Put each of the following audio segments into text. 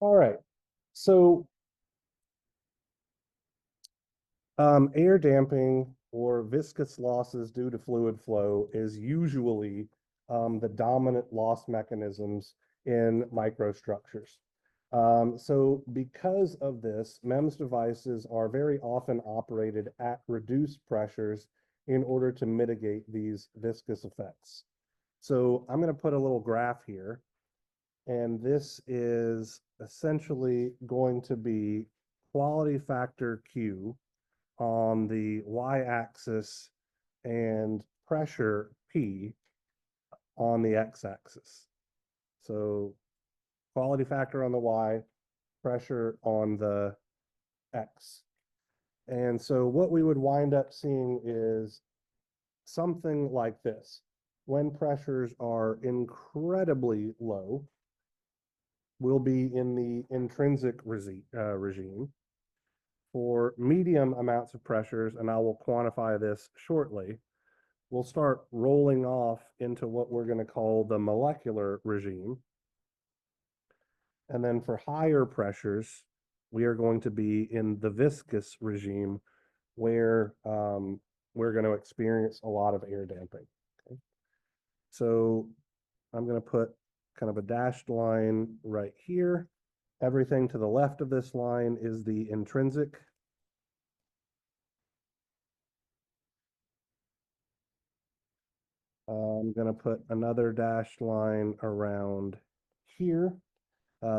All right. So air damping or viscous losses due to fluid flow is usually the dominant loss mechanisms in microstructures. So because of this, MEMS devices are very often operated at reduced pressures in order to mitigate these viscous effects. So I'm going to put a little graph here, and this is essentially going to be quality factor Q on the y-axis and pressure P on the x-axis. So quality factor on the y, pressure on the x. And so what we would wind up seeing is something like this. When pressures are incredibly low, we'll be in the intrinsic regime. For medium amounts of pressures, and I will quantify this shortly, we'll start rolling off into what we're going to call the molecular regime. And then for higher pressures, we are going to be in the viscous regime where we're going to experience a lot of air damping. Okay? So I'm going to put kind of a dashed line right here. Everything to the left of this line is the intrinsic. I'm going to put another dashed line around here.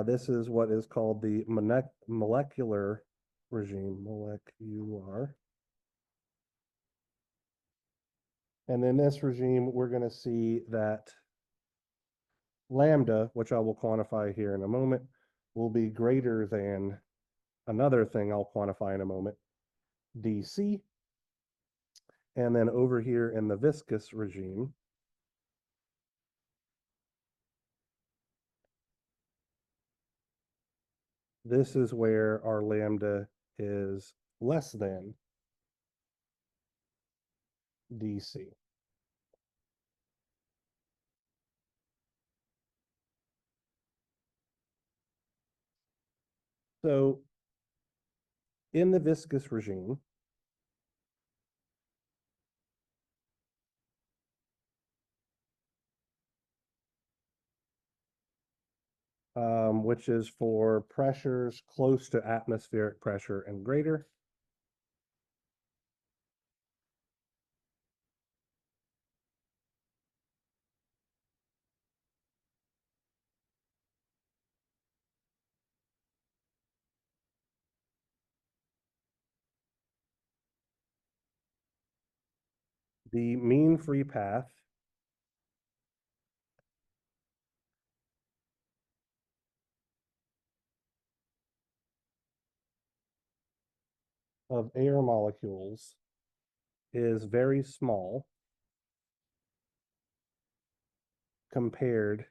This is what is called the molecular regime, molecular. And in this regime, we're going to see that lambda, which I will quantify here in a moment, will be greater than another thing I'll quantify in a moment, dc. And then over here in the viscous regime, this is where our lambda is less than dc. So in the viscous regime, which is for pressures close to atmospheric pressure and greater, the mean free path of air molecules is very small compared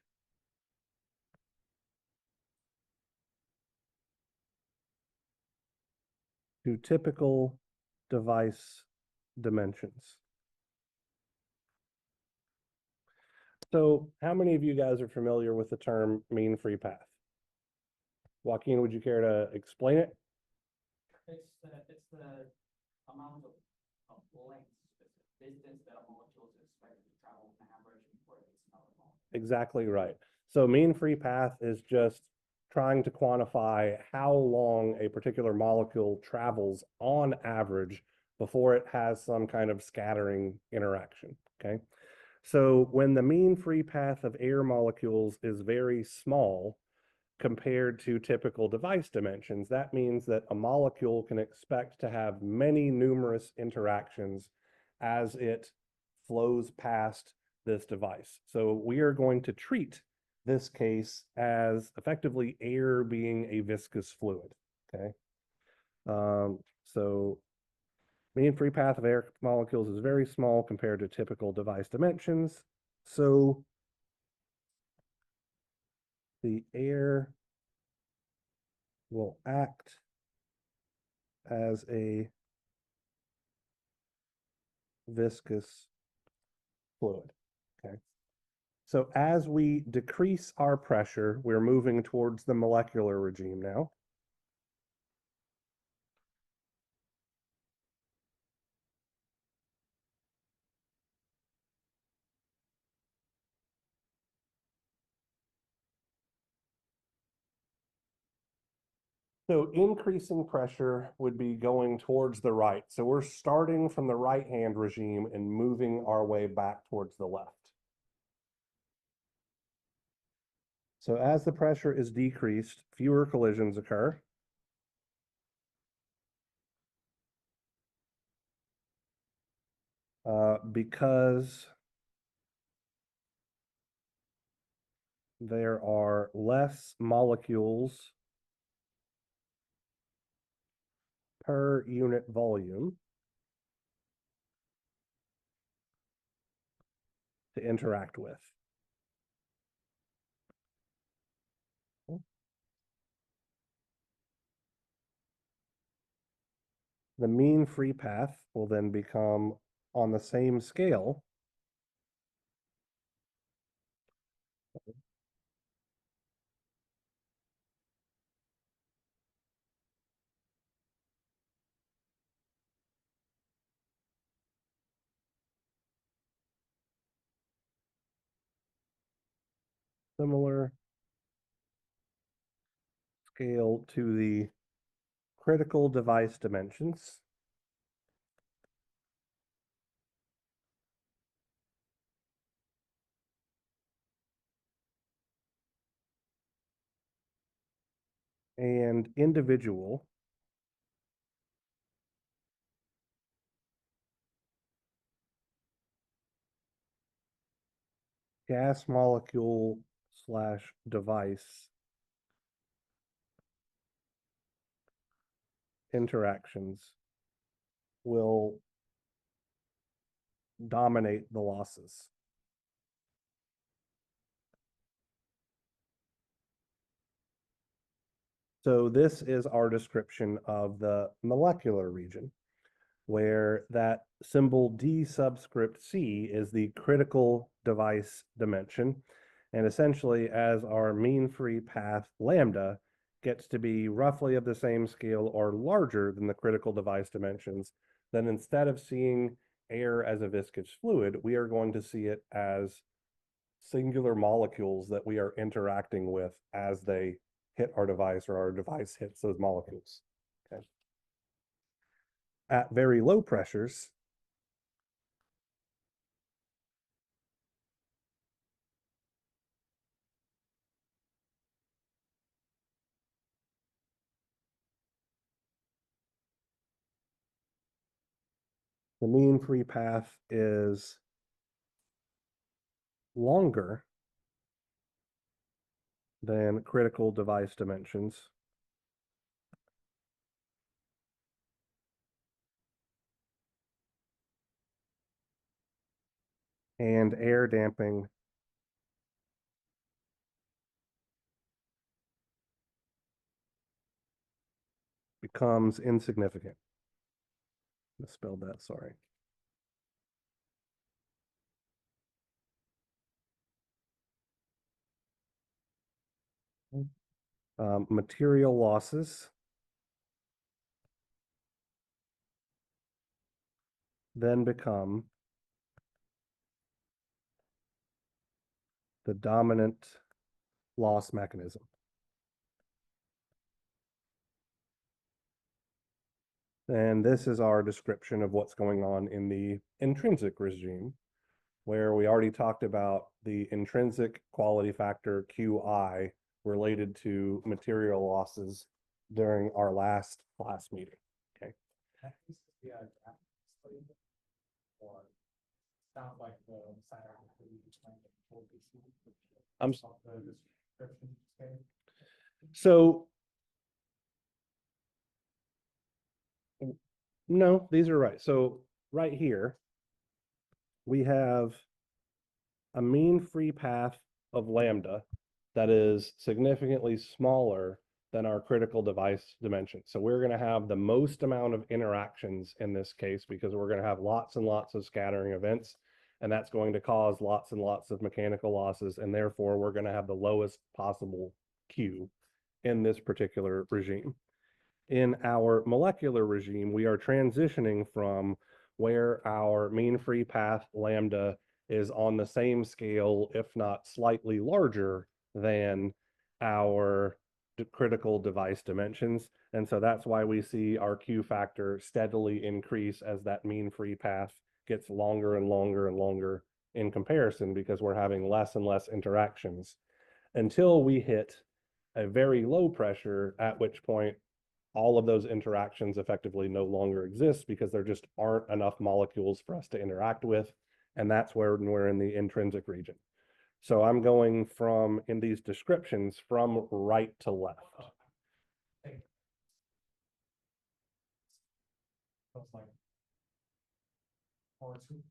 to typical device dimensions. So how many of you guys are familiar with the term mean free path? Joaquin, would you care to explain it? It's the amount of length, distance that a molecule is expected to travel on average before it hits another molecule. Exactly right. So mean free path is just trying to quantify how long a particular molecule travels on average before it has some kind of scattering interaction, okay? So when the mean free path of air molecules is very small compared to typical device dimensions, that means that a molecule can expect to have many numerous interactions as it flows past this device. So we are going to treat this case as effectively air being a viscous fluid, okay? So mean free path of air molecules is very small compared to typical device dimensions. So the air will act as a viscous fluid, okay? So as we decrease our pressure, we're moving towards the molecular regime now. So increasing pressure would be going towards the right. So we're starting from the right-hand regime and moving our way back towards the left. So as the pressure is decreased, fewer collisions occur. Because there are less molecules per unit volume to interact with. The mean free path will then become on the same scale similar scale to the critical device dimensions. And individual gas molecule slash device interactions will dominate the losses. So this is our description of the molecular region, where that symbol D subscript C is the critical device dimension. And essentially, as our mean free path lambda gets to be roughly of the same scale or larger than the critical device dimensions, then instead of seeing air as a viscous fluid, we are going to see it as singular molecules that we are interacting with as they hit our device or our device hits those molecules. Okay. At very low pressures, the mean free path is longer than critical device dimensions. And air damping becomes insignificant. Misspelled that, sorry. Material losses then become the dominant loss mechanism. And this is our description of what's going on in the intrinsic regime, where we already talked about the intrinsic quality factor QI related to material losses during our last class meeting. Okay. Sounds like the side article you explained will be. So no, these are right. So right here, we have a mean free path of lambda that is significantly smaller than our critical device dimension. So we're going to have the most amount of interactions in this case because we're going to have lots and lots of scattering events. And that's going to cause lots and lots of mechanical losses, and therefore we're going to have the lowest possible Q in this particular regime. In our molecular regime, we are transitioning from where our mean free path lambda is on the same scale, if not slightly larger than our critical device dimensions. And so that's why we see our Q factor steadily increase as that mean free path gets longer and longer and longer in comparison, because we're having less and less interactions until we hit a very low pressure, at which point all of those interactions effectively no longer exist because there just aren't enough molecules for us to interact with. And that's where we're in the intrinsic region. So I'm going from, in these descriptions, from right to left. Looks like, or since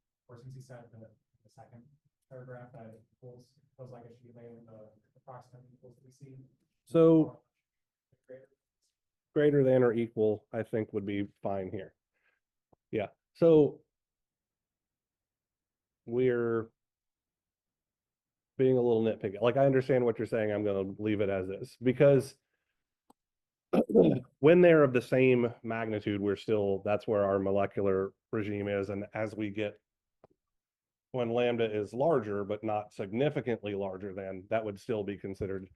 he said the second paragraph that it equals, feels like it should be labeled the approximate equals that we see. So Greater. greater than or equal, I think would be fine here. Yeah, so we're being a little nitpicky. Like, I understand what you're saying. I'm going to leave it as is, because when they're of the same magnitude, we're still, that's where our molecular regime is. And as we get, when lambda is larger, but not significantly larger than, that would still be considered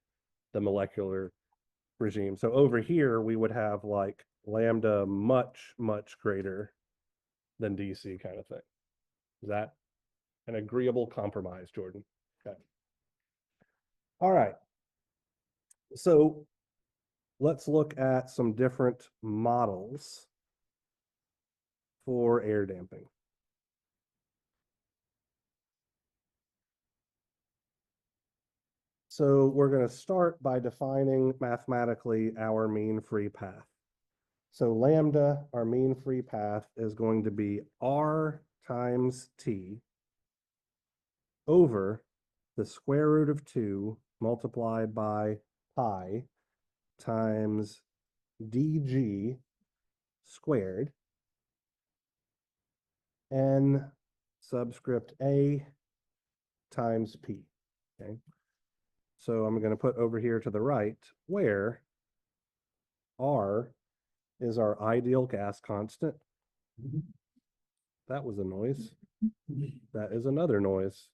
the molecular regime. So over here, we would have like lambda much, much greater than DC kind of thing. Is that an agreeable compromise, Jordan? Okay. All right. So let's look at some different models for air damping. So we're going to start by defining mathematically our mean free path. So lambda, our mean free path, is going to be R times T over the square root of 2 multiplied by pi times dg squared n subscript a times p. Okay. So I'm going to put over here to the right where R is our ideal gas constant. That was a noise. That is another noise.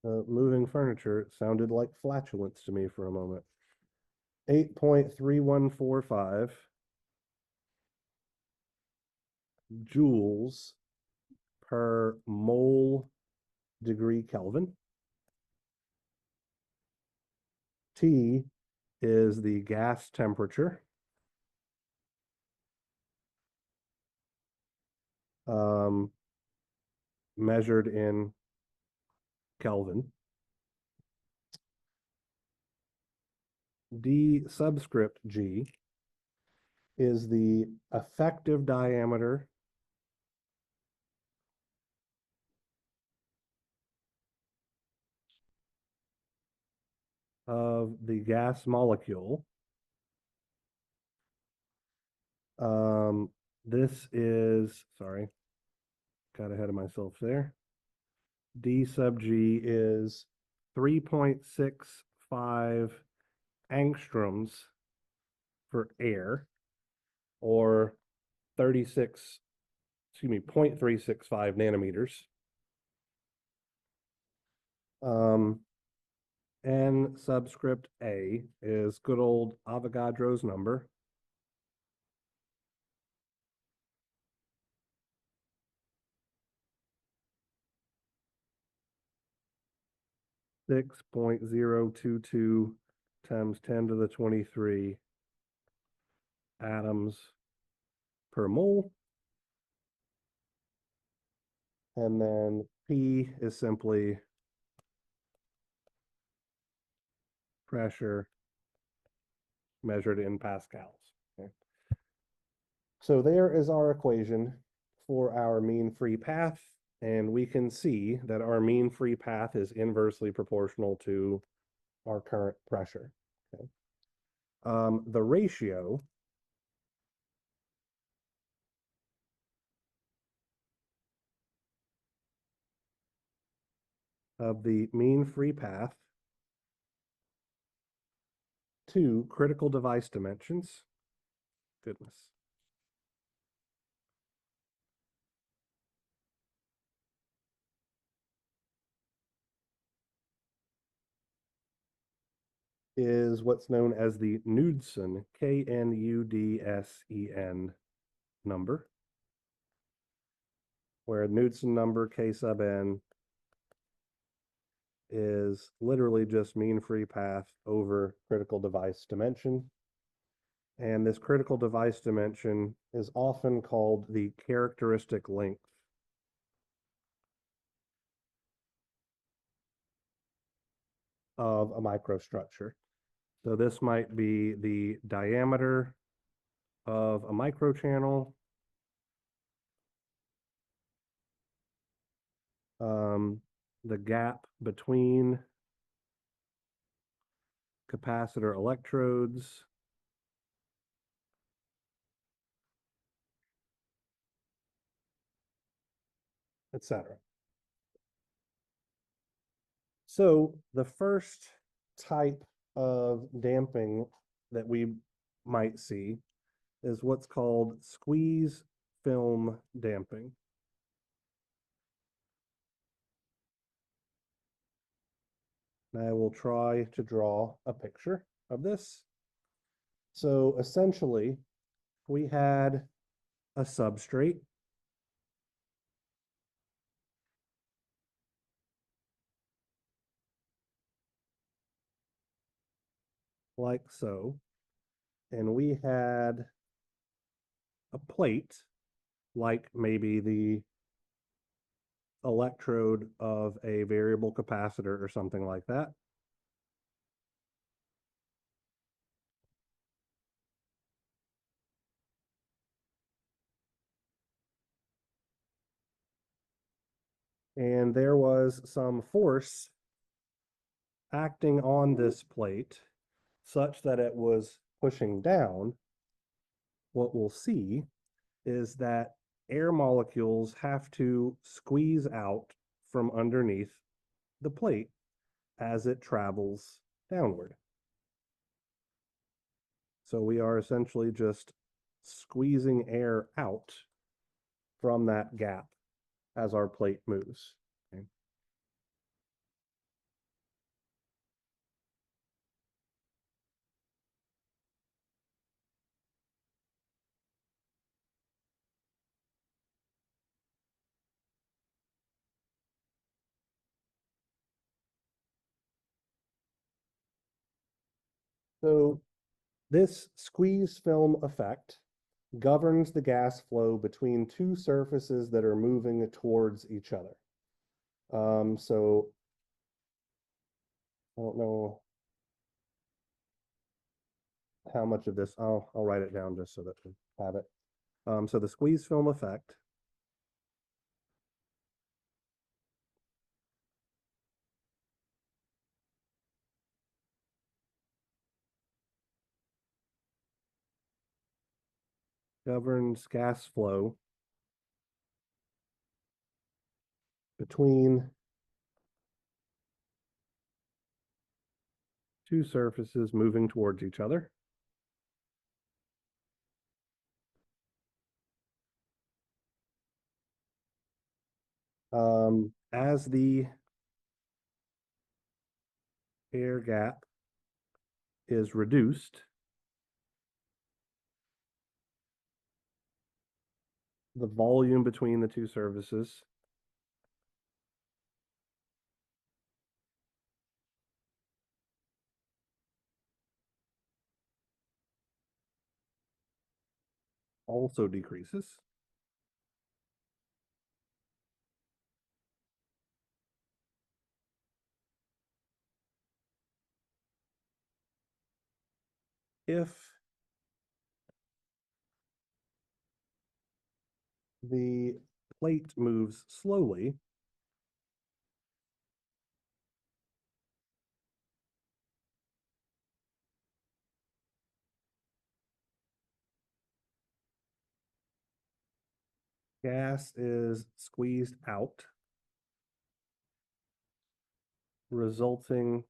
Moving furniture sounded like flatulence to me for a moment. 8.3145 joules per mole degree Kelvin. T is the gas temperature. Measured in Kelvin. D subscript G is the effective diameter of the gas molecule. This is, sorry, got ahead of myself there. D sub G is 3.65 angstroms for air, or 0.365 nanometers. N subscript A is good old Avogadro's number. 6.022 times 10 to the 23 atoms per mole. And then P is simply pressure measured in pascals. Okay. So there is our equation for our mean free path. And we can see that our mean free path is inversely proportional to our current pressure. Okay. The ratio of the mean free path to critical device dimensions. Goodness. Is what's known as the Knudsen, Knudsen number, where Knudsen number, K sub n, is literally just mean free path over critical device dimension. And this critical device dimension is often called the characteristic length of a microstructure. So this might be the diameter of a microchannel, the gap between capacitor electrodes, etc. So the first type of damping that we might see is what's called squeeze film damping. And I will try to draw a picture of this. So essentially, we had a substrate like so, and we had a plate like maybe the electrode of a variable capacitor or something like that. And there was some force acting on this plate such that it was pushing down. What we'll see is that air molecules have to squeeze out from underneath the plate as it travels downward. So we are essentially just squeezing air out from that gap as our plate moves. Okay. So this squeeze film effect governs the gas flow between two surfaces that are moving towards each other. So I don't know how much of this, I'll write it down just so that we have it. So the squeeze film effect governs gas flow between two surfaces moving towards each other. As the air gap is reduced, the volume between the two surfaces also decreases. If the plate moves slowly, gas is squeezed out resulting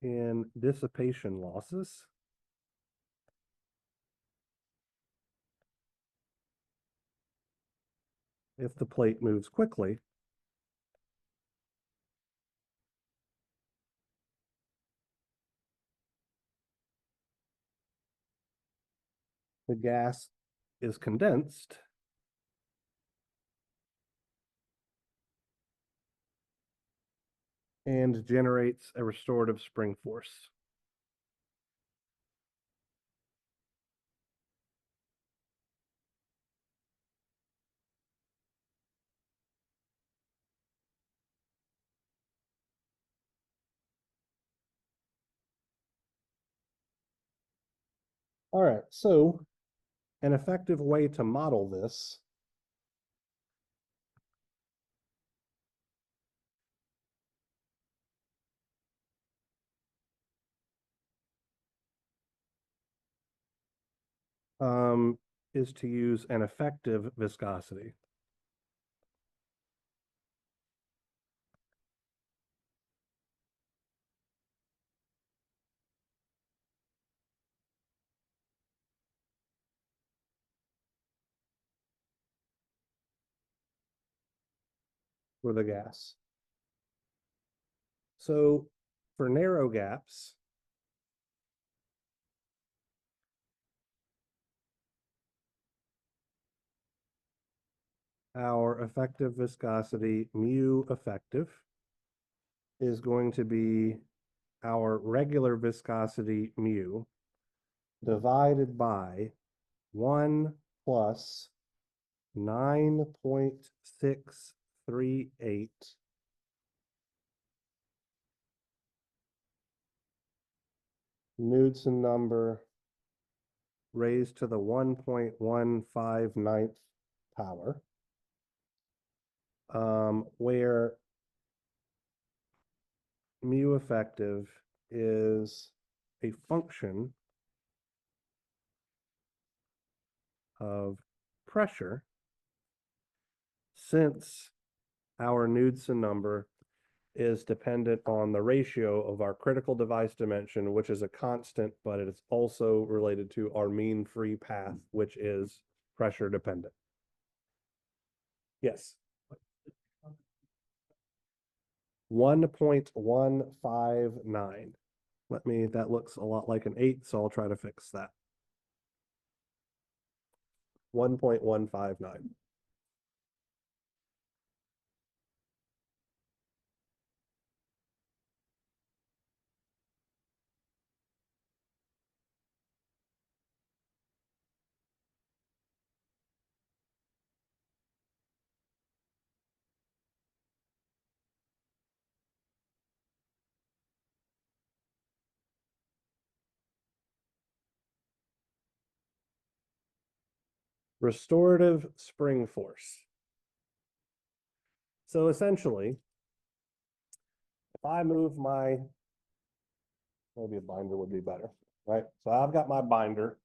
in dissipation losses. If the plate moves quickly, the gas is condensed and generates a restorative spring force. All right, so an effective way to model this is to use an effective viscosity. For the gas. So for narrow gaps, our effective viscosity, mu effective, is going to be our regular viscosity, mu, divided by 1 plus 9.638 Newton number raised to the 1.159th power, where mu effective is a function of pressure, since our Knudsen number is dependent on the ratio of our critical device dimension, which is a constant, but it is also related to our mean free path, which is pressure dependent. Yes. 1.159. That looks a lot like an 8, so I'll try to fix that. 1.159. Restorative spring force. So essentially, if I move maybe a binder would be better, right? So I've got my binder,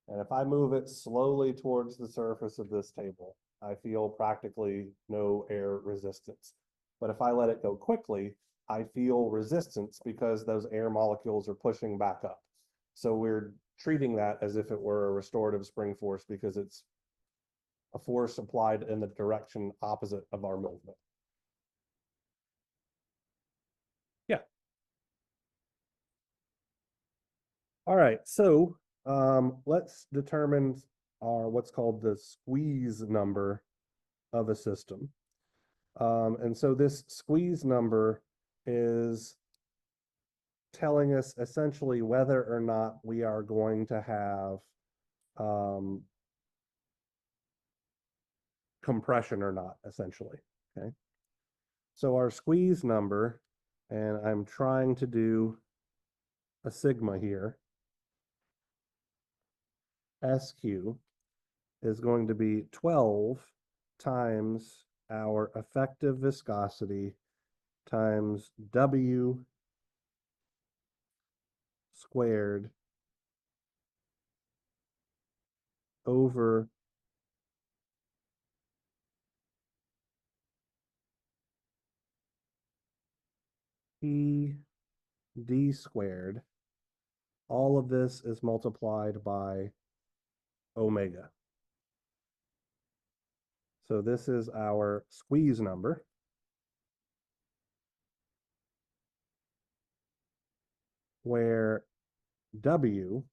and if I move it slowly towards the surface of this table, I feel practically no air resistance. But if I let it go quickly, I feel resistance because those air molecules are pushing back up. So we're treating that as if it were a restorative spring force because it's a force applied in the direction opposite of our movement. Yeah. All right, so let's determine what's called the squeeze number of a system. And so this squeeze number is telling us essentially whether or not we are going to have compression or not, essentially, okay? So our squeeze number, and I'm trying to do a sigma here, SQ, is going to be 12 times our effective viscosity times W squared over P d squared. All of this is multiplied by omega. So this is our squeeze number. Where W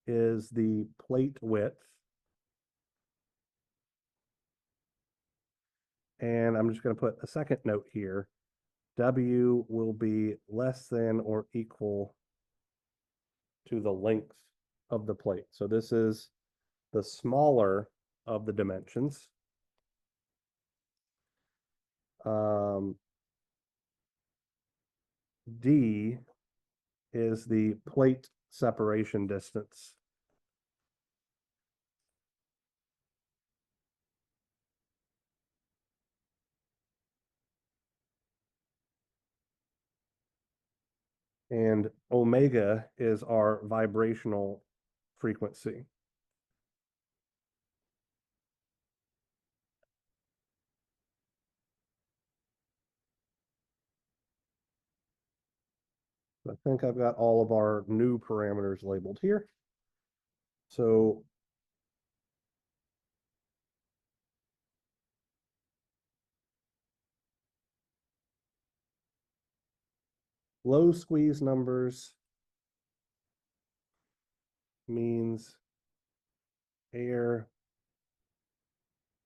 is the plate width. And I'm just going to put a second note here. W will be less than or equal to the length of the plate. So this is the smaller of the dimensions. D is the plate separation distance. And omega is our vibrational frequency. I think I've got all of our new parameters labeled here. So low squeeze numbers means air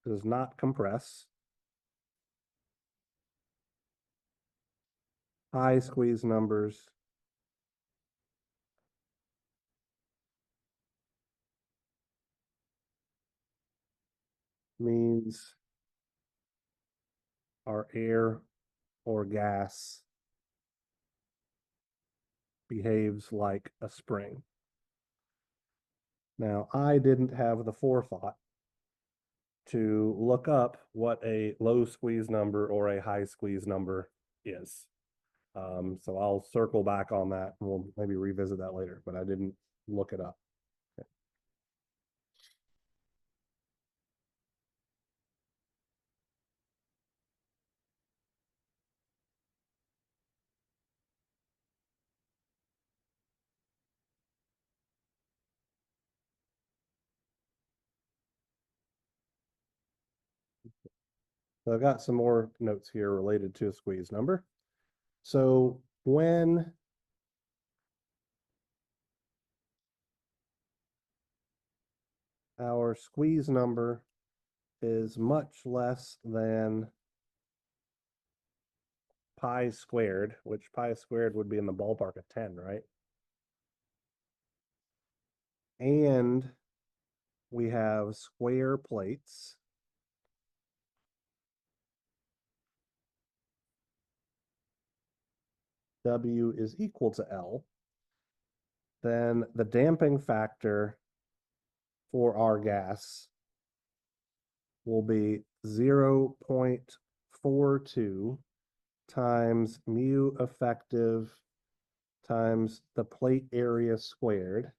does not compress. High squeeze numbers means our air or gas behaves like a spring. Now, I didn't have the forethought to look up what a low squeeze number or a high squeeze number is. So I'll circle back on that and we'll maybe revisit that later, but I didn't look it up. Okay. So I've got some more notes here related to a squeeze number. So when our squeeze number is much less than pi squared, which pi squared would be in the ballpark of 10, right? And we have square plates. W is equal to L. Then the damping factor for our gas will be 0.42 times mu effective times the plate area squared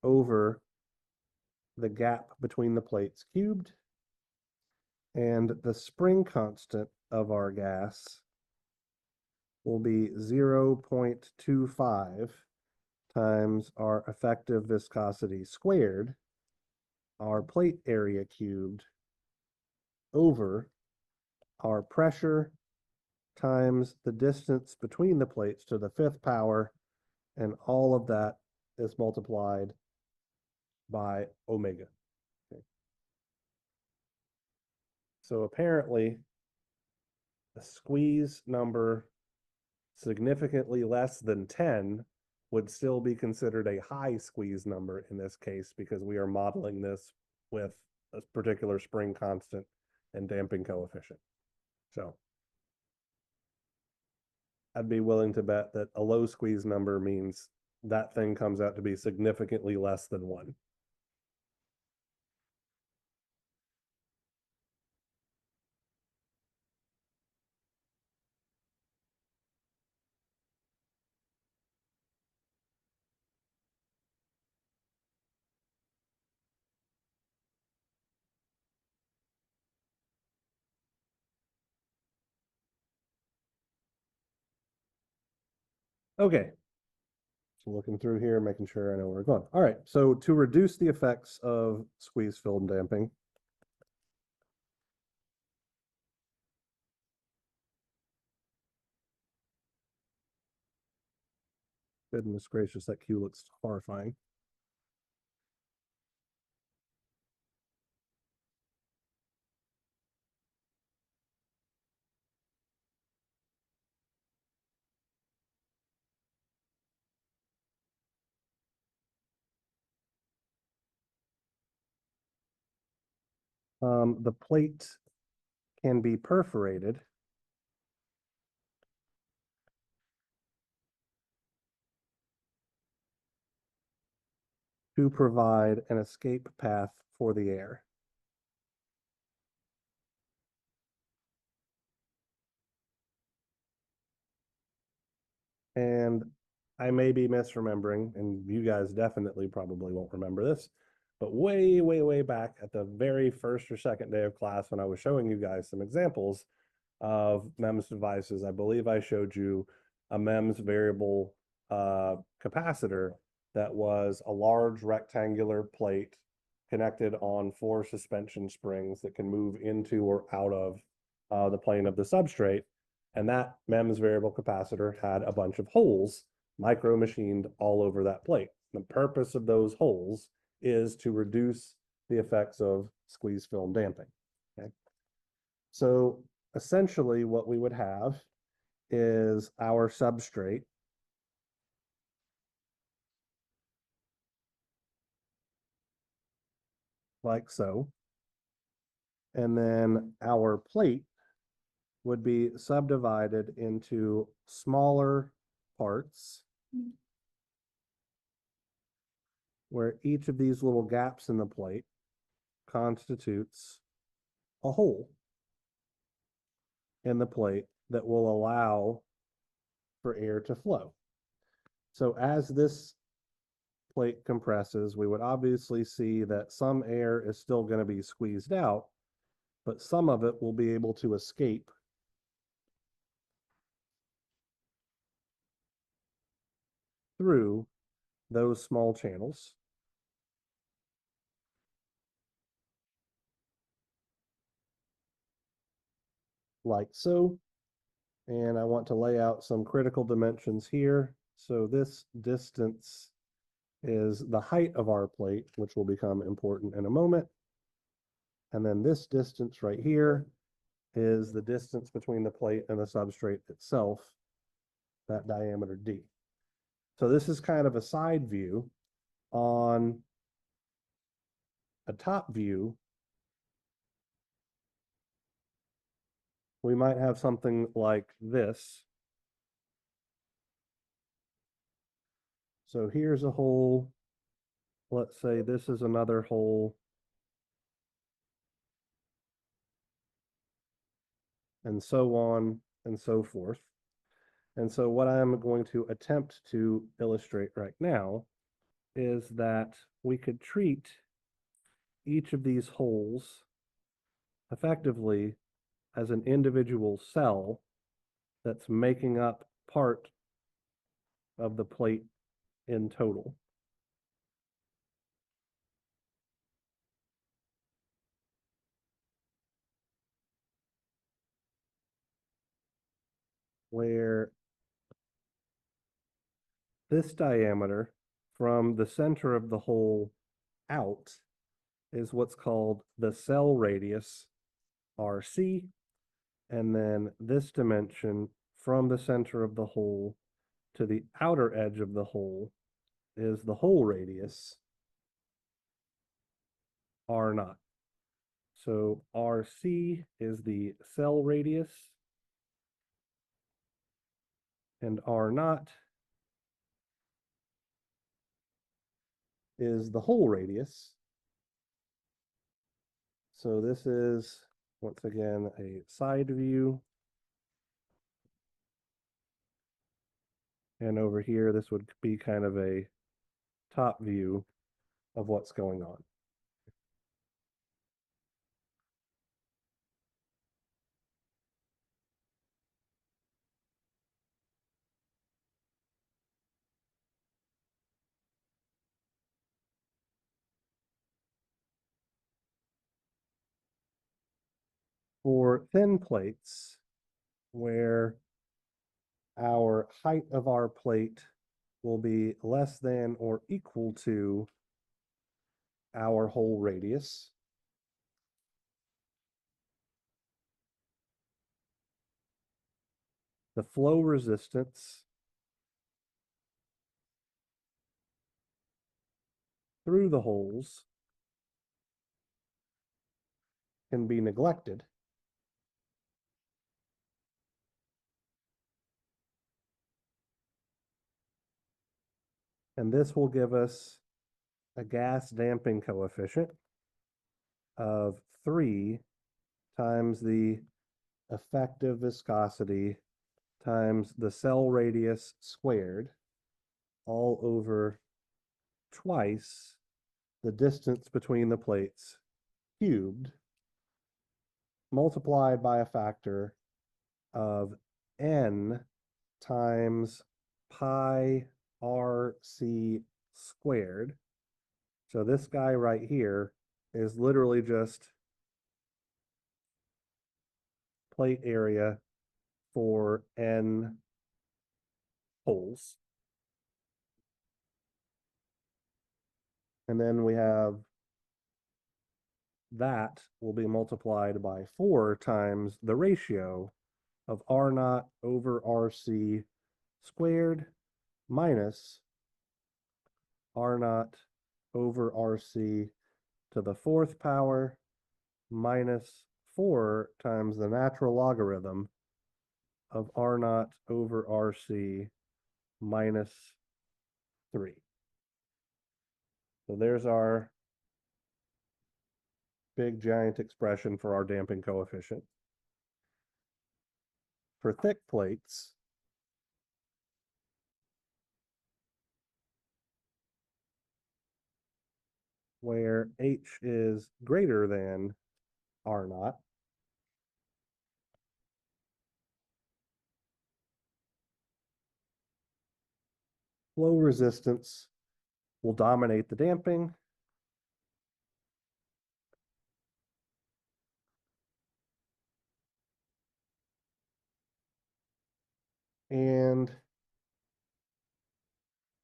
over the gap between the plates cubed. And the spring constant of our gas will be 0.25 times our effective viscosity squared, our plate area cubed, over our pressure times the distance between the plates to the fifth power, and all of that is multiplied by omega. Okay. So apparently, a squeeze number significantly less than 10 would still be considered a high squeeze number in this case, because we are modeling this with a particular spring constant and damping coefficient. So I'd be willing to bet that a low squeeze number means that thing comes out to be significantly less than 1. Okay. So looking through here, making sure I know where we're going. All right, so to reduce the effects of squeeze film damping, goodness gracious, that cue looks horrifying. The plate can be perforated to provide an escape path for the air. And I may be misremembering, and you guys definitely probably won't remember this, but way, way, way back at the very first or second day of class when I was showing you guys some examples of MEMS devices, I believe I showed you a MEMS variable capacitor that was a large rectangular plate connected on 4 suspension springs that can move into or out of the plane of the substrate. And that MEMS variable capacitor had a bunch of holes micro machined all over that plate. The purpose of those holes is to reduce the effects of squeeze film damping. Okay. So essentially what we would have is our substrate like so. And then our plate would be subdivided into smaller parts where each of these little gaps in the plate constitutes a hole in the plate that will allow for air to flow. So as this plate compresses, we would obviously see that some air is still going to be squeezed out, but some of it will be able to escape through those small channels. Like so. And I want to lay out some critical dimensions here. So this distance is the height of our plate, which will become important in a moment. And then this distance right here is the distance between the plate and the substrate itself, that diameter D. So this is kind of a side view. On a top view, we might have something like this. So here's a hole. Let's say this is another hole. And so on and so forth. And so what I'm going to attempt to illustrate right now is that we could treat each of these holes effectively as an individual cell that's making up part of the plate in total. Where this diameter from the center of the hole out is what's called the cell radius, RC, and then this dimension from the center of the hole to the outer edge of the hole is the hole radius, R naught. So RC is the cell radius, and R naught is the hole radius. So this is, once again, a side view. And over here, this would be kind of a top view of what's going on. For thin plates, where our height of our plate will be less than or equal to our hole radius, the flow resistance through the holes can be neglected. And this will give us a gas damping coefficient of 3 times the effective viscosity times the cell radius squared, all over twice the distance between the plates cubed, multiplied by a factor of n times pi RC squared. So this guy right here is literally just plate area for n holes. And then we have that will be multiplied by 4 times the ratio of R naught over RC squared minus R naught over RC to the 4th power minus 4 times the natural logarithm of R naught over RC minus 3. So there's our big giant expression for our damping coefficient. For thick plates, where H is greater than R naught, flow resistance will dominate the damping, and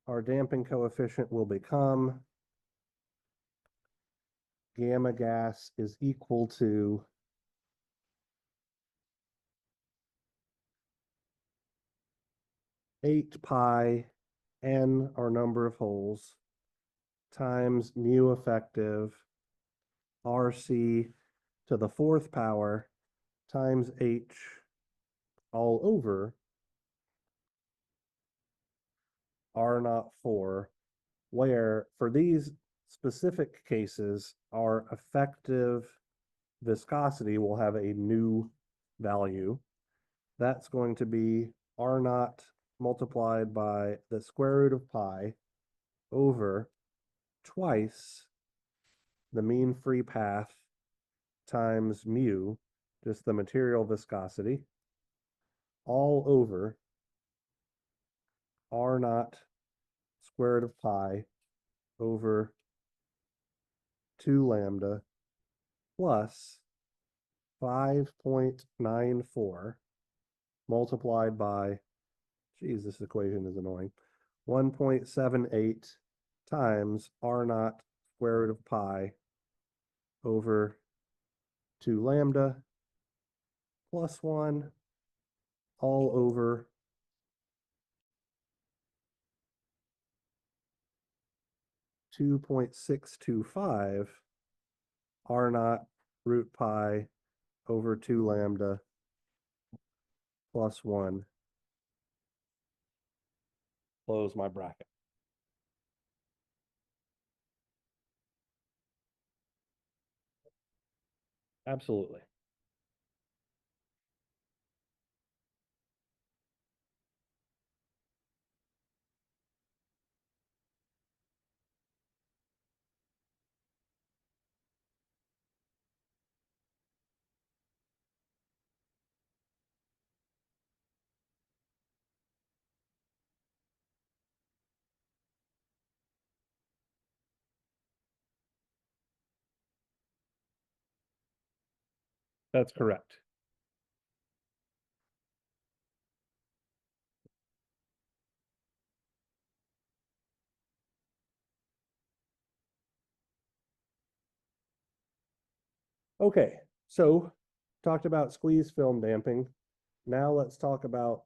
our damping coefficient will become gamma gas is equal to 8 pi n, our number of holes, times mu effective RC to the 4th power times H all over R naught 4, where for these specific cases, our effective viscosity will have a new value. That's going to be R naught multiplied by the square root of pi over twice the mean free path times mu, just the material viscosity, all over R naught square root of pi over 2 lambda plus 5.94 multiplied by, geez, this equation is annoying, 1.78 times R naught square root of pi over 2 lambda plus 1 all over 2.625 R naught root pi over 2 lambda plus 1. Close my bracket. Absolutely. That's correct. Okay, so talked about squeeze film damping. Now let's talk about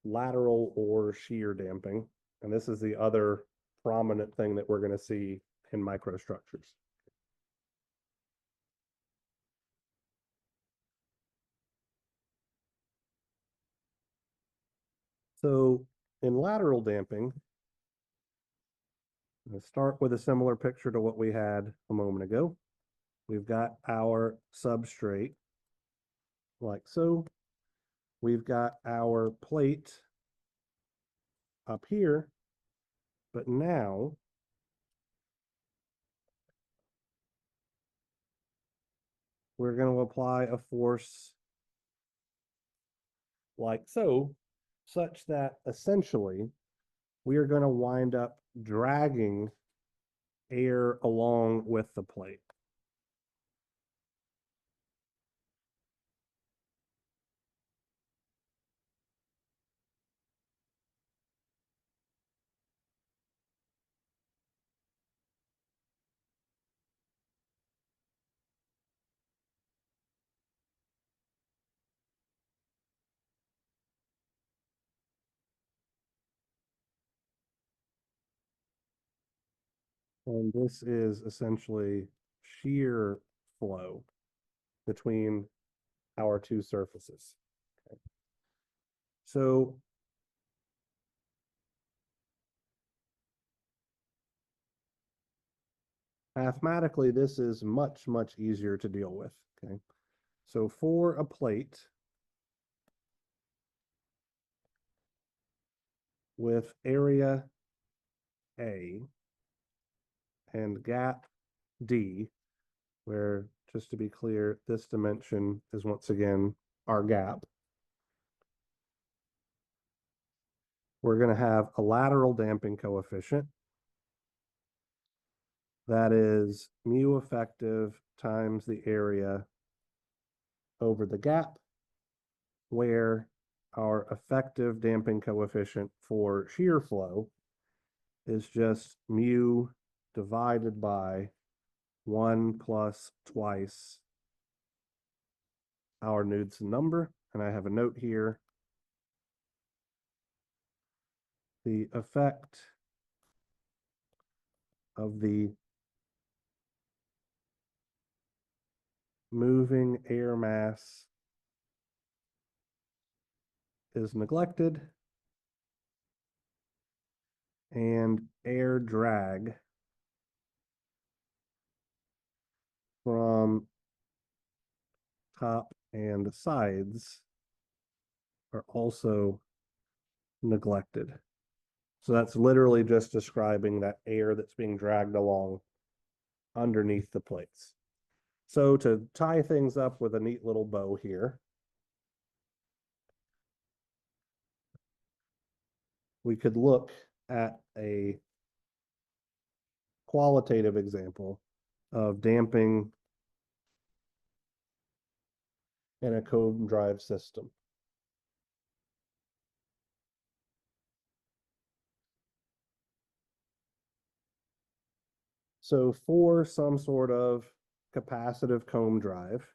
lateral or shear damping. And this is the other prominent thing that we're going to see in microstructures. So in lateral damping, let's start with a similar picture to what we had a moment ago. We've got our substrate like so. We've got our plate up here, but now we're going to apply a force like so, such that essentially we are going to wind up dragging air along with the plate. And this is essentially shear flow between our two surfaces. Okay. So mathematically, this is much, much easier to deal with. Okay. So for a plate with area A and gap D, where just to be clear, this dimension is once again our gap. We're going to have a lateral damping coefficient that is mu effective times the area over the gap, where our effective damping coefficient for shear flow is just mu divided by 1 plus twice our Knudsen number. And I have a note here. The effect of the moving air mass is neglected, and air drag from top and sides are also neglected. So that's literally just describing that air that's being dragged along underneath the plates. So to tie things up with a neat little bow here, we could look at a qualitative example of damping in a cone drive system. So for some sort of capacitive comb drive,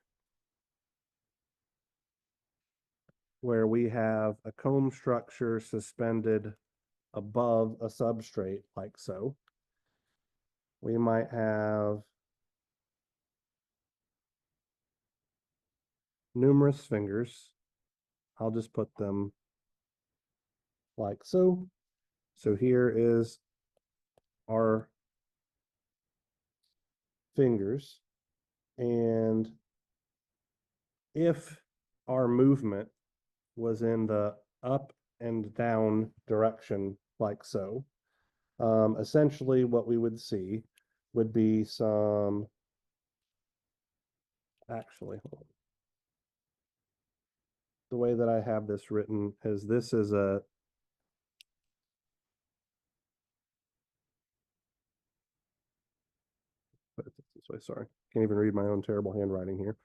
where we have a comb structure suspended above a substrate like so, we might have numerous fingers. I'll just put them like so. So here is our fingers. And if our movement was in the up and down direction like so, essentially what we would see would be some, actually, the way that I have this written is this is a, put it this way, sorry, can't even read my own terrible handwriting here.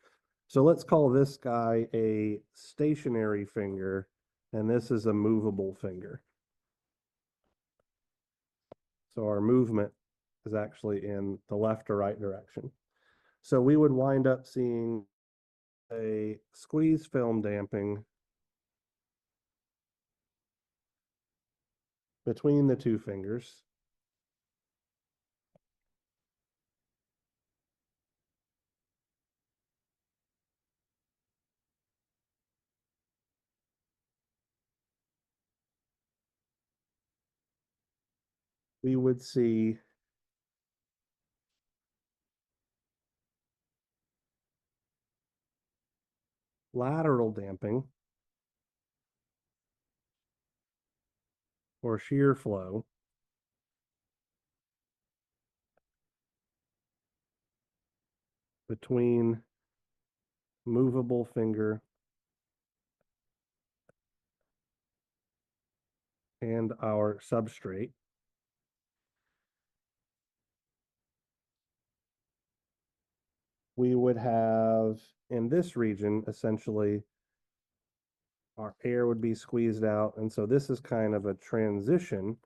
So let's call this guy a stationary finger, and this is a movable finger. So our movement is actually in the left or right direction. So we would wind up seeing a squeeze film damping between the two fingers. We would see lateral damping or shear flow between movable finger and our substrate. We would have in this region, essentially, our air would be squeezed out. And so this is kind of a transition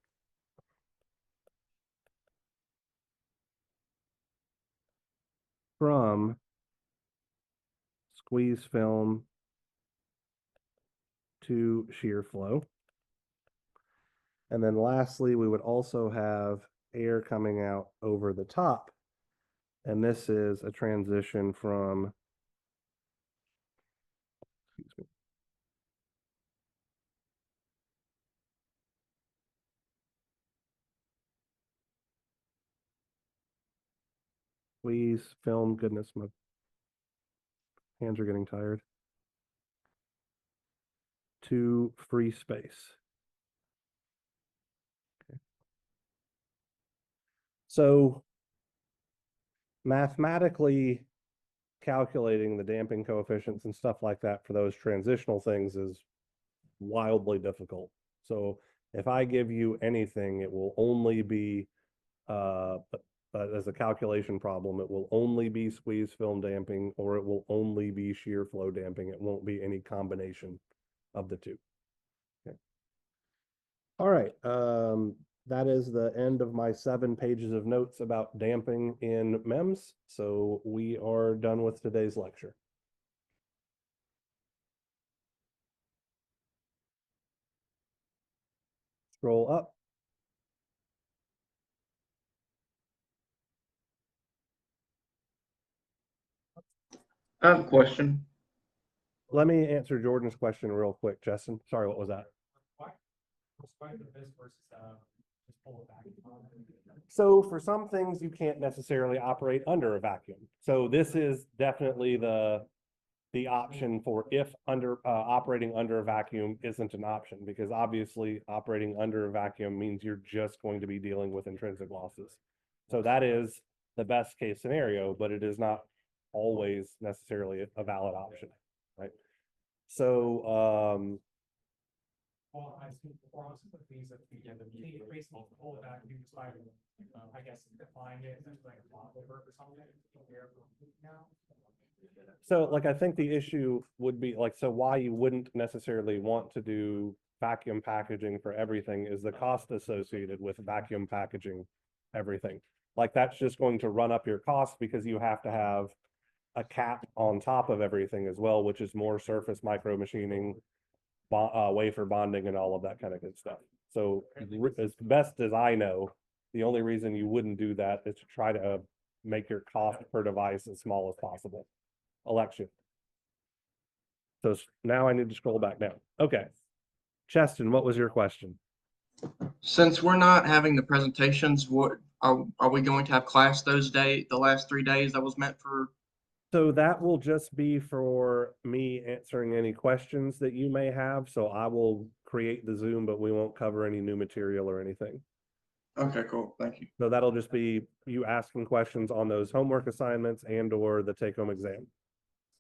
from squeeze film to shear flow. And then lastly, we would also have air coming out over the top. And this is a transition from, excuse me, squeeze film, goodness, my hands are getting tired, to free space. Okay. So mathematically calculating the damping coefficients and stuff like that for those transitional things is wildly difficult. So if I give you anything, it will only be, but as a calculation problem, it will only be squeeze film damping, or it will only be shear flow damping. It won't be any combination of the two. Okay. All right. That is the end of my 7 pages of notes about damping in MEMS. So we are done with today's lecture. Scroll up. I have a question. Let me answer Jordan's question real quick, Justin. Sorry, what was that? Why the this versus, just pull it back? So for some things, you can't necessarily operate under a vacuum. So this is definitely the option for if operating under a vacuum isn't an option, because obviously operating under a vacuum means you're just going to be dealing with intrinsic losses. So that is the best case scenario, but it is not always necessarily a valid option, right? So Well, I see before, I was with these, that we get the basically pull it back, you just like, I guess, define it, and like a block over or something. Now. So like, I think the issue would be like, so why you wouldn't necessarily want to do vacuum packaging for everything is the cost associated with vacuum packaging everything. Like that's just going to run up your cost because you have to have a cap on top of everything as well, which is more surface micro machining, wafer bonding and all of that kind of good stuff. So as best as I know, the only reason you wouldn't do that is to try to make your cost per device as small as possible. Election. So now I need to scroll back down. Okay. Cheston, what was your question? Since we're not having the presentations, what are we going to have class the last 3 days that was meant for? So that will just be for me answering any questions that you may have. So I will create the Zoom, but we won't cover any new material or anything. Okay, cool. Thank you. So that'll just be you asking questions on those homework assignments and or the take-home exam.